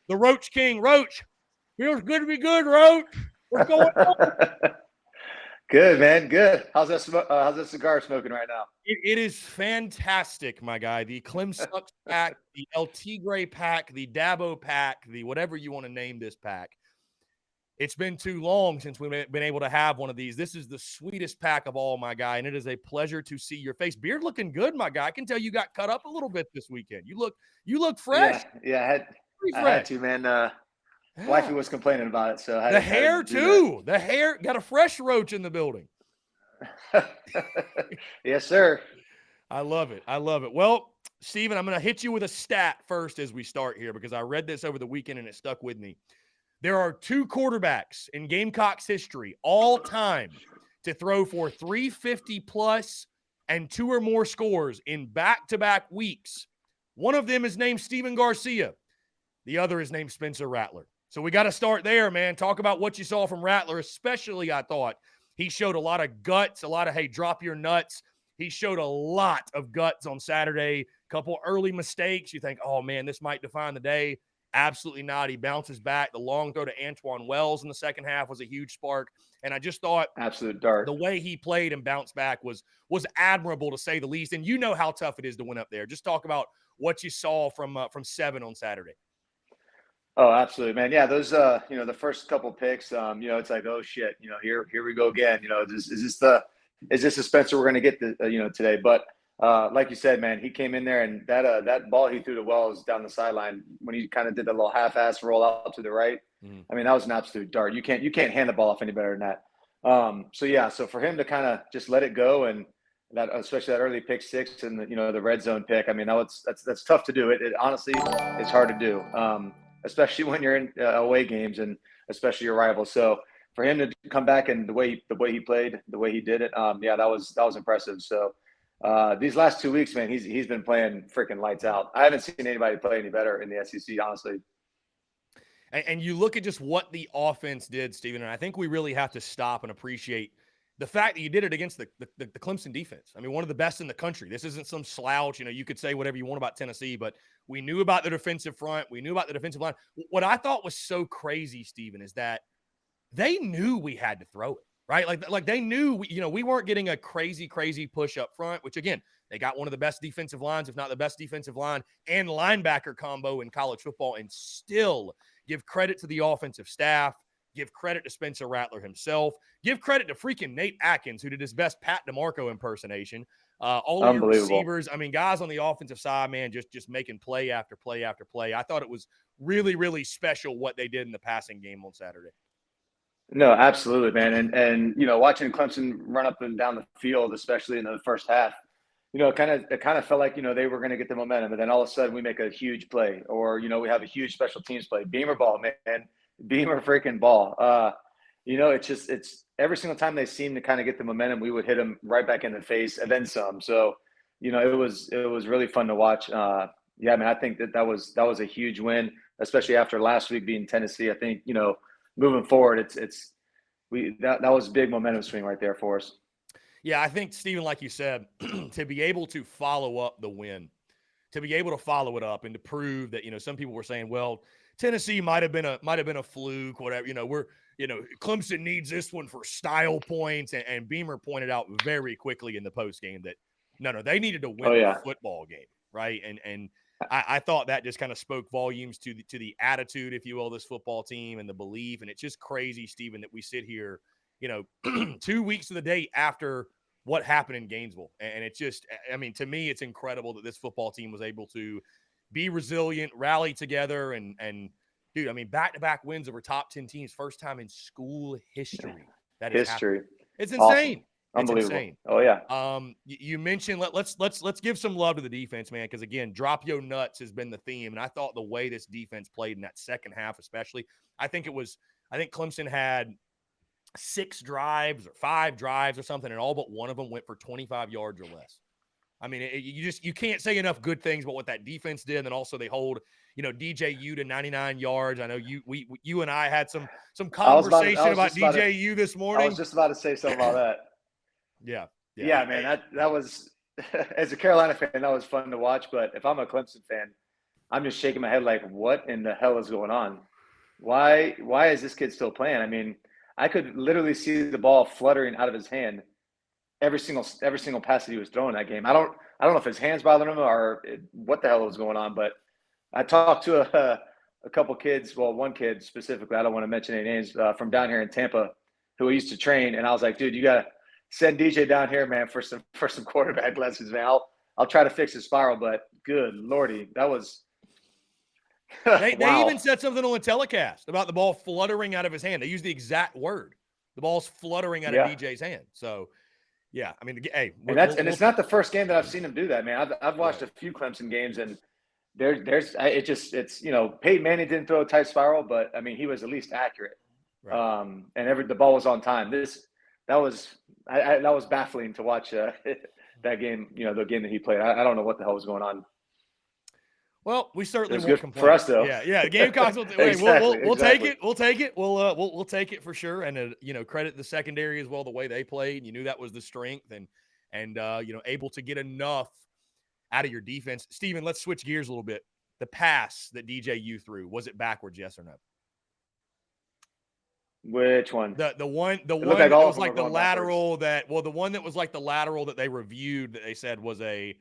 the Roach King. Roach, feels good to be good, Roach. What's going on? Good, man. Good. How's that cigar smoking right now? It is fantastic, my guy. The Clem Sucks pack, the El Tigre pack, the Dabo pack, the whatever you want to name this pack. It's been too long since we've been able to have one of these. This is the sweetest pack of all, my guy, and it is a pleasure to see your face. Beard looking good, my guy. I can tell you got cut up a little bit this weekend. You look fresh. Yeah. Pretty I fresh. had to, man. Wifey Yeah. was complaining about it, so I The had hair to do that. too. The hair got a fresh Roach in the building. Yes, sir. I love it. I love it. Well, Steven, I'm going to hit you with a stat first as we start here because I read this over the weekend and it stuck with me. There are 2 quarterbacks in Gamecocks history all time to throw for 350 plus and 2 or more scores in back-to-back weeks. One of them is named Steven Garcia. The other is named Spencer Rattler. So we got to start there, man. Talk about what you saw from Rattler, especially I thought he showed a lot of guts, a lot of, hey, drop your nuts. He showed a lot of guts on Saturday. Couple early mistakes. You think, oh, man, this might define the day. Absolutely not. He bounces back. The long throw to Antoine Wells in the second half was a huge spark. And I just thought Absolute dart. the way he played and bounced back was admirable, to say the least. And you know how tough it is to win up there. Just talk about what you saw from 7 on Saturday. Oh, absolutely, man. Yeah, those the first couple picks, it's like, oh shit, here we go again. Is this the Spencer we're gonna get today? But like you said, man, he came in there and that ball he threw to Wells down the sideline when he kind of did the little half-ass roll out to the right. Mm-hmm. I mean, that was an absolute dart. You can't hand the ball off any better than that. So for him to kind of just let it go, and that, especially that early pick six and the red zone pick. I mean, that's tough to do. It honestly, it's hard to do. Especially when you're in away games and especially your rivals. So for him to come back and the way he played, the way he did it, that was impressive. So these last 2 weeks, man, he's been playing freaking lights out. I haven't seen anybody play any better in the SEC, honestly. And you look at just what the offense did, Steven, and I think we really have to stop and appreciate the fact that you did it against the Clemson defense. I mean, one of the best in the country. This isn't some slouch. You could say whatever you want about Tennessee, but we knew about the defensive front. We knew about the defensive line. What I thought was so crazy, Steven, is that they knew we had to throw it, right? Like they knew, we weren't getting a crazy push up front, which, again, they got one of the best defensive lines, if not the best defensive line and linebacker combo in college football, and still give credit to the offensive staff. Give credit to Spencer Rattler himself. Give credit to freaking Nate Atkins, who did his best Pat DeMarco impersonation. All of your receivers, I mean, guys on the offensive side, man, just making play after play after play. I thought it was really, really special what they did in the passing game on Saturday. No, absolutely, man. And watching Clemson run up and down the field, especially in the first half, it kind of felt like, they were going to get the momentum. And then all of a sudden we make a huge play, or, we have a huge special teams play. Beamer ball, man. Beamer freaking ball. It's every single time they seem to kind of get the momentum, we would hit them right back in the face and then some. So, it was really fun to watch. I mean, I think that was a huge win, especially after last week being Tennessee. I think, moving forward, that was a big momentum swing right there for us. Yeah, I think, Steven, like you said, to be able to follow up the win, to be able to follow it up and to prove that, some people were saying, well, Tennessee might have been a fluke, whatever. Clemson needs this one for style points, and Beamer pointed out very quickly in the post game that no, they needed to win the football game, right? And I thought that just kind of spoke volumes to the attitude, if you will, of this football team and the belief. And it's just crazy, Steven, that we sit here, 2 weeks to the day after what happened in Gainesville, and it's just, I mean, to me, it's incredible that this football team was able to be resilient, rally together, and dude, I mean, back-to-back wins over top 10 teams, first time in school history. That is history. It's insane. Awesome. Unbelievable. It's insane. Oh yeah. You mentioned let's give some love to the defense, man, because again, drop your nuts has been the theme, and I thought the way this defense played in that second half, especially, I think Clemson had 6 drives or 5 drives or something, and all but one of them went for 25 yards or less. I mean, you can't say enough good things about what that defense did. And then also they hold, DJU to 99 yards. I know you and I had some conversation about DJU this morning. I was just about to say something about that. Yeah, man. That was, as a Carolina fan, that was fun to watch. But if I'm a Clemson fan, I'm just shaking my head like, what in the hell is going on? Why is this kid still playing? I mean, I could literally see the ball fluttering out of his hand every single pass that he was throwing that game. I don't know if his hands bothering him or what the hell was going on, but I talked to a couple kids, well, one kid specifically, I don't want to mention any names, from down here in Tampa, who I used to train, and I was like, dude, you gotta send DJ down here, man, for some quarterback lessons, man. I'll try to fix his spiral, but good lordy, that was They wow. even said something on the telecast about the ball fluttering out of his hand. They used the exact word. The ball's fluttering out of Yeah. DJ's hand. So, yeah, I mean, hey, And it's not the first game that I've seen him do that, man. I've watched a few Clemson games, and it's Peyton Manning didn't throw a tight spiral, but I mean he was at least accurate. right. And the ball was on time. That was that was baffling to watch that game. The game that he played. I don't know what the hell was going on. Well, we It certainly was won't good for complain. us though. Yeah. The Gamecocks will hey, Exactly. we'll take Exactly. it. We'll take it. We'll take it for sure. And credit the secondary as well, the way they played. You knew that was the strength, and able to get enough out of your defense. Steven, let's switch gears a little bit. The pass that DJU threw, was it backwards? Yes or no? Which one? The one It looked like that all of was them were like the going backwards. lateral the one that was like the lateral that they reviewed that they said was they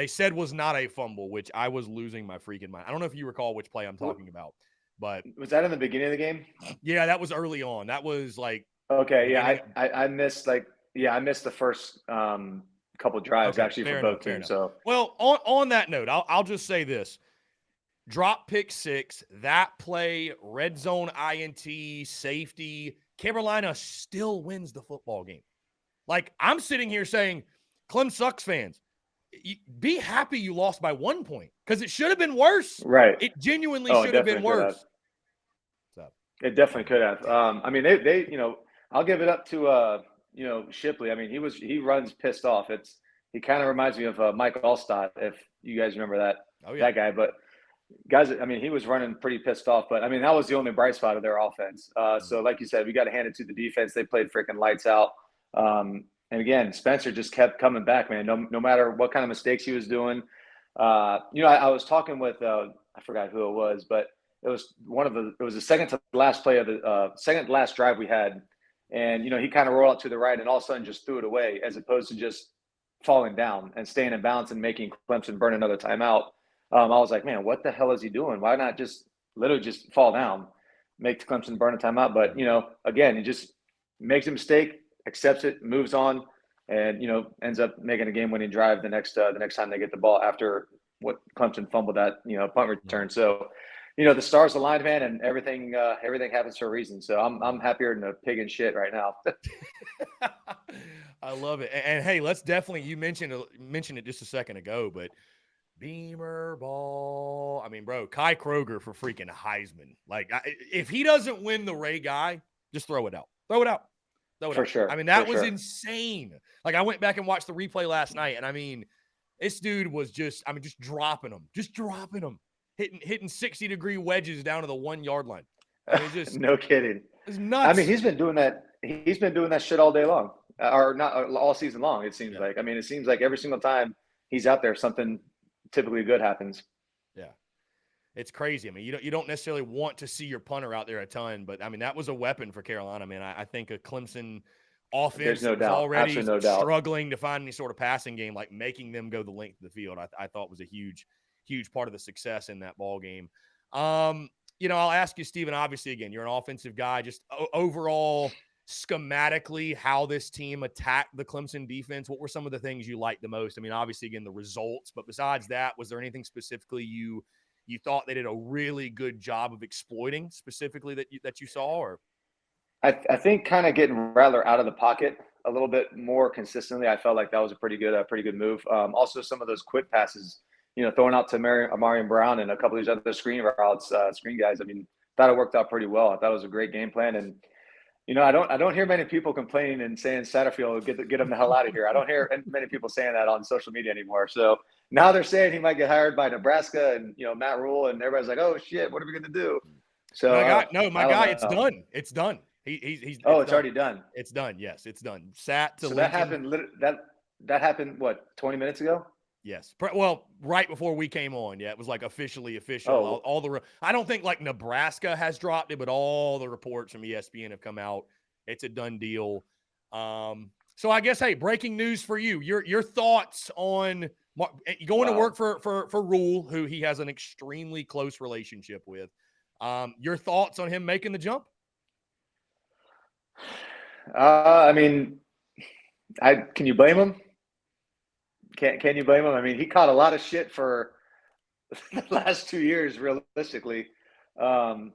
said was not a fumble, which I was losing my freaking mind. I don't know if you recall which play I'm talking about, but Was that in the beginning of the game? yeah, that was early on. That was like Okay. Yeah. beginning. I missed I missed the first couple drives Okay, actually for fair both enough, fair teams. enough. So Well, on that note, I'll just say this. Drop pick 6, that play, red zone INT, safety, Carolina still wins the football game. Like, I'm sitting here saying, Clem sucks fans, be happy you lost by 1 point because it should have been worse. right. It genuinely Oh, it should have been definitely could have. worse. So, It definitely could have. I mean, they I'll give it up to Shipley. I mean, he runs pissed off. He kind of reminds me of Mike Allstott, if you guys remember oh yeah. that guy. But guys, I mean, he was running pretty pissed off. But I mean, that was the only bright spot of their offense. So, like you said, we got to hand it to the defense. They played freaking lights out. And again, Spencer just kept coming back, man. No matter what kind of mistakes he was doing. I was talking with I forgot who it was, but it was the second to last play of the second to last drive we had, and he kind of rolled out to the right and all of a sudden just threw it away as opposed to just falling down and staying in balance and making Clemson burn another timeout. I was like, man, what the hell is he doing? Why not just literally just fall down, make Clemson burn a timeout? But again, he just makes a mistake, accepts it, moves on, and ends up making a game-winning drive the next time they get the ball after what Clemson fumbled that punt return. So the stars aligned, man, and everything happens for a reason. So I'm happier than a pig in shit right now. I love it. And hey, let's definitely, you mentioned it just a second ago, but Beamer ball. I mean, bro, Kai Kroger for freaking Heisman. Like, if he doesn't win the Ray Guy, just throw it out. Throw it out. Throw it For out. sure. I mean, that For was sure. insane. Like, I went back and watched the replay last night, and I mean, this dude was just dropping them, hitting 60-degree wedges down to the 1 yard line. I mean, just No kidding. it's nuts. I mean, he's been doing that. He's been doing that shit all day long, or not all season long. It seems like. I mean, it seems like every single time he's out there, something typically good happens. Yeah, it's crazy. I mean, you don't necessarily want to see your punter out there a ton, but I mean, that was a weapon for Carolina. I mean, I think a Clemson offense no was doubt. already Absolutely no doubt. struggling to find any sort of passing game, like making them go the length of the field. I thought was a huge part of the success in that ball game. I'll ask you, Steven, obviously, again, you're an offensive guy, just overall schematically how this team attacked the Clemson defense. What were some of the things you liked the most? I mean, obviously, again, the results, but besides that, was there anything specifically you thought they did a really good job of exploiting specifically that you saw? Or I think kind of getting Rattler out of the pocket a little bit more consistently. I felt like that was a pretty good move. Also, some of those quick passes, throwing out to Amarian Brown and a couple of these other screen routes, screen guys. I mean, thought it worked out pretty well. I thought it was a great game plan, and I don't hear many people complaining and saying Satterfield get him the hell out of here. I don't hear many people saying that on social media anymore. So now they're saying he might get hired by Nebraska and Matt Rule, and everybody's like, oh shit, what are we gonna do? So my guy, it's done. It's done. He's it's done. already done. It's done. Yes, it's done. Sat to so Lincoln. that happened what 20 minutes ago? Yes. Well, right before we came on, yeah, it was like officially official. Oh, All the I don't think like Nebraska has dropped it, but all the reports from ESPN have come out. It's a done deal. So I guess, hey, breaking news for you. Your thoughts on going to wow. work for Rule, who he has an extremely close relationship with. Your thoughts on him making the jump? I mean, can you blame him? Can you blame him? I mean, he caught a lot of shit for the last 2 years, realistically. Um,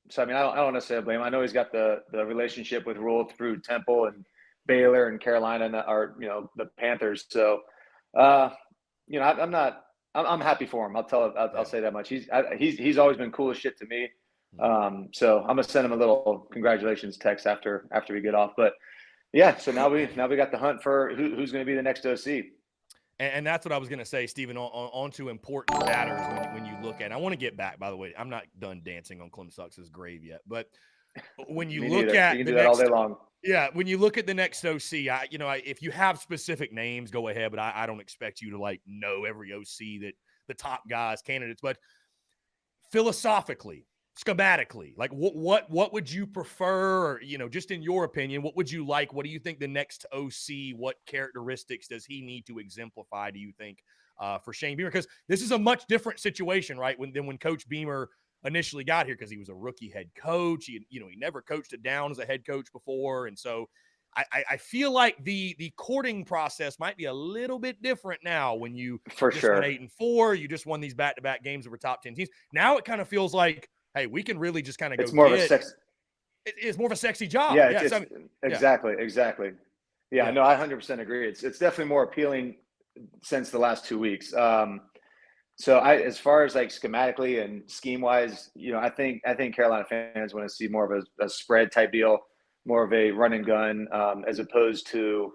so I mean, I don't necessarily blame him. I know he's got the relationship with Rule through Temple and Baylor and Carolina, and are the Panthers. So, uh, I'm not. I'm happy for him. I'll Yeah. say that much. He's always been cool as shit to me. Mhm. So I'm gonna send him a little congratulations text after we get off. But yeah, so now we got the hunt for who's going to be the next OC. And that's what I was going to say, Stephen, on to important matters when you look at it. I want to get back, by the way. I'm not done dancing on Clem Sucks' grave yet. But when you Me look neither. You at can the do that all day next long. yeah, when you look at the next OC, if you have specific names, go ahead, but I don't expect you to like know every OC that the top guys, candidates. But philosophically, schematically, like what would you prefer? Or, just in your opinion, what would you like? What do you think the next OC? What characteristics does he need to exemplify? Do you think for Shane Beamer? Because this is a much different situation, right? Than when Coach Beamer initially got here, because he was a rookie head coach. He never coached it down as a head coach before, and so I feel like the courting process might be a little bit different now when you For just went sure. 8-4, you just won these back-to-back games over top 10 teams. Now it kind of feels like, hey, we can really just kind of go It's more of a get sex. it's more of a sexy job. Yeah, Yes. it's Yeah. exactly. Yeah, Yeah. no, I 100% agree. It's definitely more appealing since the last 2 weeks. So as far as like schematically and scheme wise, I think Carolina fans want to see more of a spread type deal, more of a run and gun, as opposed to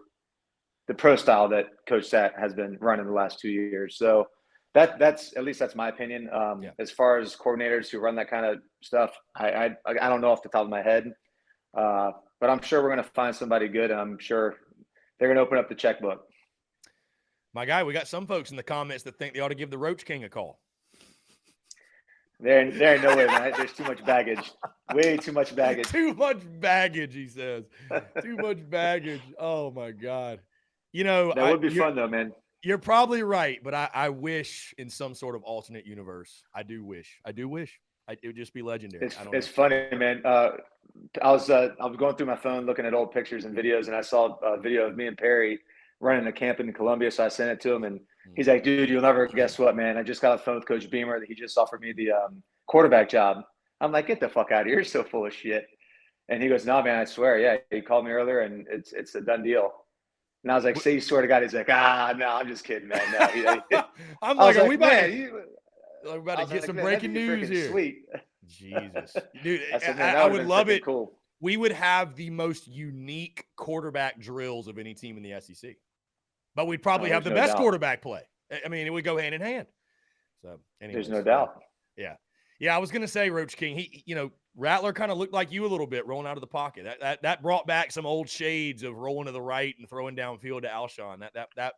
the pro style that Coach Sat has been running the last 2 years. So that's at least that's my opinion. Yeah. As far as coordinators who run that kind of stuff, I don't know off the top of my head, but I'm sure we're going to find somebody good, and I'm sure they're going to open up the checkbook. My guy, we got some folks in the comments that think they ought to give the Roach King a call. There ain't no way, man. There's too much baggage. Way too much baggage. Too much baggage, he says. Too much baggage. Oh my God. That would be fun though, man. You're probably right, but I wish in some sort of alternate universe. I do wish. It would just be legendary. It's funny, man. I was going through my phone looking at old pictures and videos, and I saw a video of me and Perry running a camp in Columbia. So I sent it to him, and he's like, "Dude, you'll never guess what, man. I just got off the phone with Coach Beamer. He just offered me the quarterback job." I'm like, "Get the fuck out of here! You're so full of shit." And he goes, "No, man, I swear, yeah. He called me earlier, and it's a done deal." And I was like, "Say you swear to God." He's like, no, I'm just kidding, man. No. I'm like, are we about to get like, some man, breaking news here? Sweet. Jesus. Dude, I said, man, I would love it. Cool. We would have the most unique quarterback drills of any team in the SEC. But we'd probably have the best quarterback play. I mean, it would go hand in hand. So, anyways, there's no doubt. Yeah. Yeah, I was going to say, Roach King, Rattler kind of looked like you a little bit rolling out of the pocket. That brought back some old shades of rolling to the right and throwing downfield to Alshon. That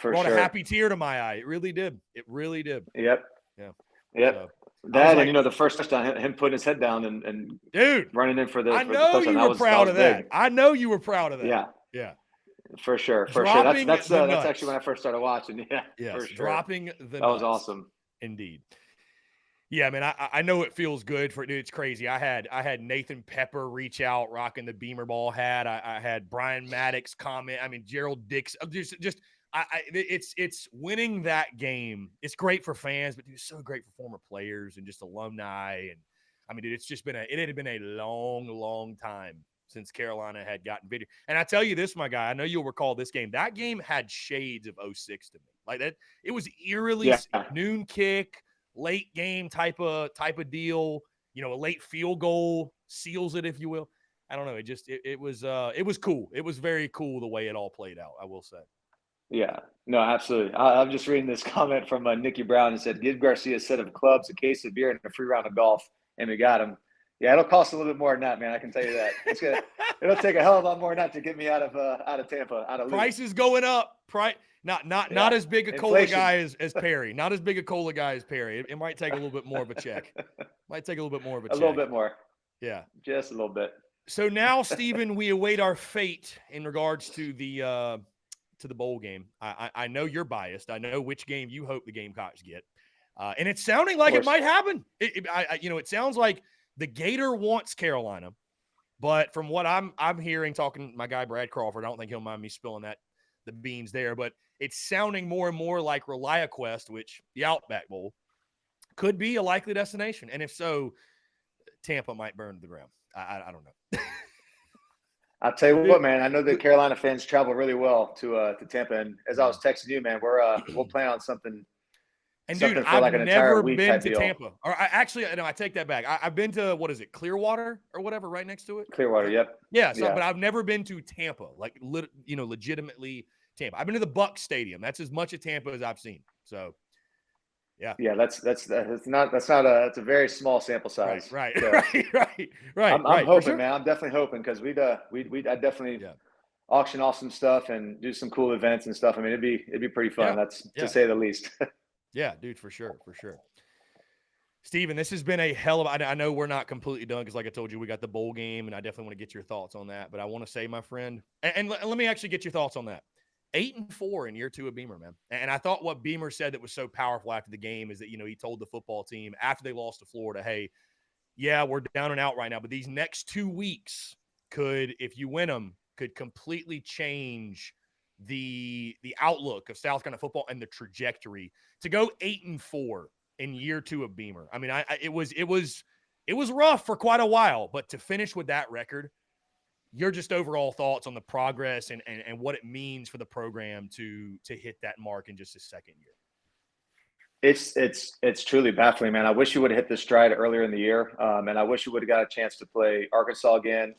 brought a happy tear to my eye. It really did. It really did. Yep. Yeah. Yep. So, that and the first touchdown, him putting his head down and dude running in for the. I know you were proud of that. I know you were proud of that. Yeah. Yeah. For sure. That's actually when I first started watching. Yeah. Yes, for sure. Dropping the That was awesome. Indeed. Yeah, man, I know it feels good for dude. It's crazy. I had Nathan Pepper reach out, rocking the Beamer ball hat. I had Brian Maddox comment. I mean, Gerald Dix. It's winning that game. It's great for fans, but dude, it's so great for former players and just alumni. And I mean, dude, it had been a long, long time since Carolina had gotten video. And I tell you this, my guy, I know you'll recall this game. That game had shades of 06 to me. Like that, it was eerily noon kick. Late game type of deal, a late field goal seals it, if you will. I don't know. It was cool. It was very cool the way it all played out, I will say. Yeah, no, absolutely. I'm just reading this comment from Nikki Brown. It said, "Give Garcia a set of clubs, a case of beer, and a free round of golf," and we got him. Yeah, it'll cost a little bit more than that, man. I can tell you that. It'll take a hell of a lot more than that to get me out of Tampa. Price is going up. Not as big a cola Inflation. guy as Perry. Not as big a cola guy as Perry. It might take a little bit more of a check. Might take a little bit more of a A little check. bit more. Yeah. Just a little bit. So now, Stephen, we await our fate in regards to the bowl game. I know you're biased. I know which game you hope the Gamecocks get, and it's sounding like it might happen. It sounds like the Gator wants Carolina, but from what I'm hearing, talking to my guy Brad Crawford, I don't think he'll mind me spilling the beans there, but it's sounding more and more like ReliaQuest, which the Outback Bowl could be a likely destination, and if so, Tampa might burn to the ground. I don't know. I'll tell you what, man. I know the Carolina fans travel really well to Tampa, and as I was texting you, man, we'll plan on something. And something dude, for I've like an never entire week been type to deal. Tampa. Or I take that back. I've been to, what is it, Clearwater or whatever, right next to it. Clearwater, yep. Yeah. So, but I've never been to Tampa, like legitimately Tampa. I've been to the Bucs Stadium. That's as much of Tampa as I've seen. So, yeah. Yeah, that's a very small sample size. Right. So, right. I'm hoping, sure. man. I'm definitely hoping because I'd definitely auction off some stuff and do some cool events and stuff. I mean, it'd be pretty fun. That's to say the least. Yeah, dude, for sure. Steven, this has been a hell of I know we're not completely done because, like I told you, we got the bowl game, and I definitely want to get your thoughts on that. But I want to say, my friend, and let me actually get your thoughts on that. 8-4 in year 2 of Beamer, man. And I thought what Beamer said that was so powerful after the game is that, he told the football team after they lost to Florida, hey, yeah, we're down and out right now, but these next 2 weeks could, if you win them, could completely change the outlook of South Carolina football and the trajectory. To go 8-4 in year 2 of Beamer, I mean, it was rough for quite a while, but to finish with that record, your just overall thoughts on the progress and what it means for the program to hit that mark in just his second year. It's truly baffling, man. I wish you would have hit this stride earlier in the year, and I wish you would have got a chance to play Arkansas again,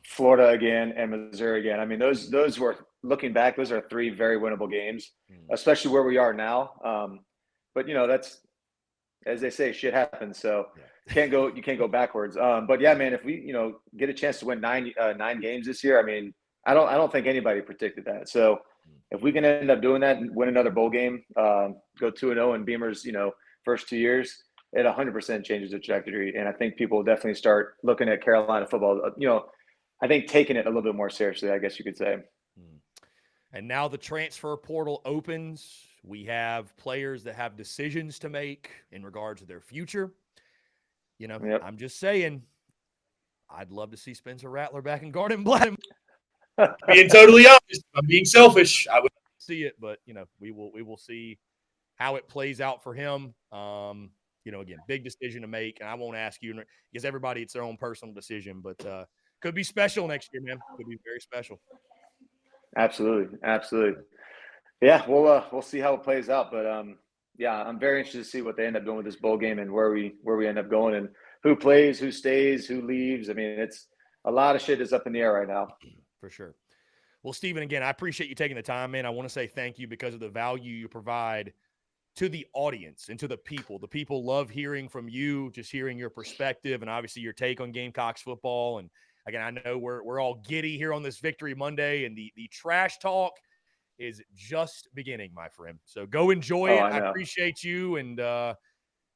Florida again, and Missouri again. I mean, those were, looking back, those are 3 very winnable games, especially where we are now. But that's, as they say, shit happens. So you can't go backwards. But yeah, man, if we get a chance to win 9 games this year, I mean, I don't think anybody predicted that. So if we can end up doing that and win another bowl game, go 2-0 in Beamer's first 2 years, it 100% changes the trajectory. And I think people will definitely start looking at Carolina football. I think taking it a little bit more seriously, I guess you could say. And now the transfer portal opens. We have players that have decisions to make in regards to their future. I'm just saying, I'd love to see Spencer Rattler back in Garden Bladden. Being totally honest, I'm being selfish. I would see it, but we will see how it plays out for him. Again, big decision to make, and I won't ask you because everybody, it's their own personal decision, but could be special next year, man. Could be very special. Absolutely. Yeah, we'll see how it plays out, but yeah, I'm very interested to see what they end up doing with this bowl game and where we end up going and who plays, who stays, who leaves. I mean, it's a lot of shit is up in the air right now. For sure. Well, Stephen, again, I appreciate you taking the time, man. I want to say thank you because of the value you provide to the audience and to the people. The people love hearing from you, just hearing your perspective and obviously your take on Gamecocks football. And again, I know we're all giddy here on this Victory Monday, and the trash talk is just beginning, my friend. So go enjoy it. I appreciate you. And,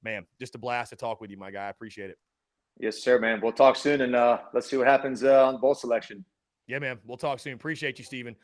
man, just a blast to talk with you, my guy. I appreciate it. Yes, sir, man. We'll talk soon, and let's see what happens on bowl selection. Yeah, man. We'll talk soon. Appreciate you, Stephen.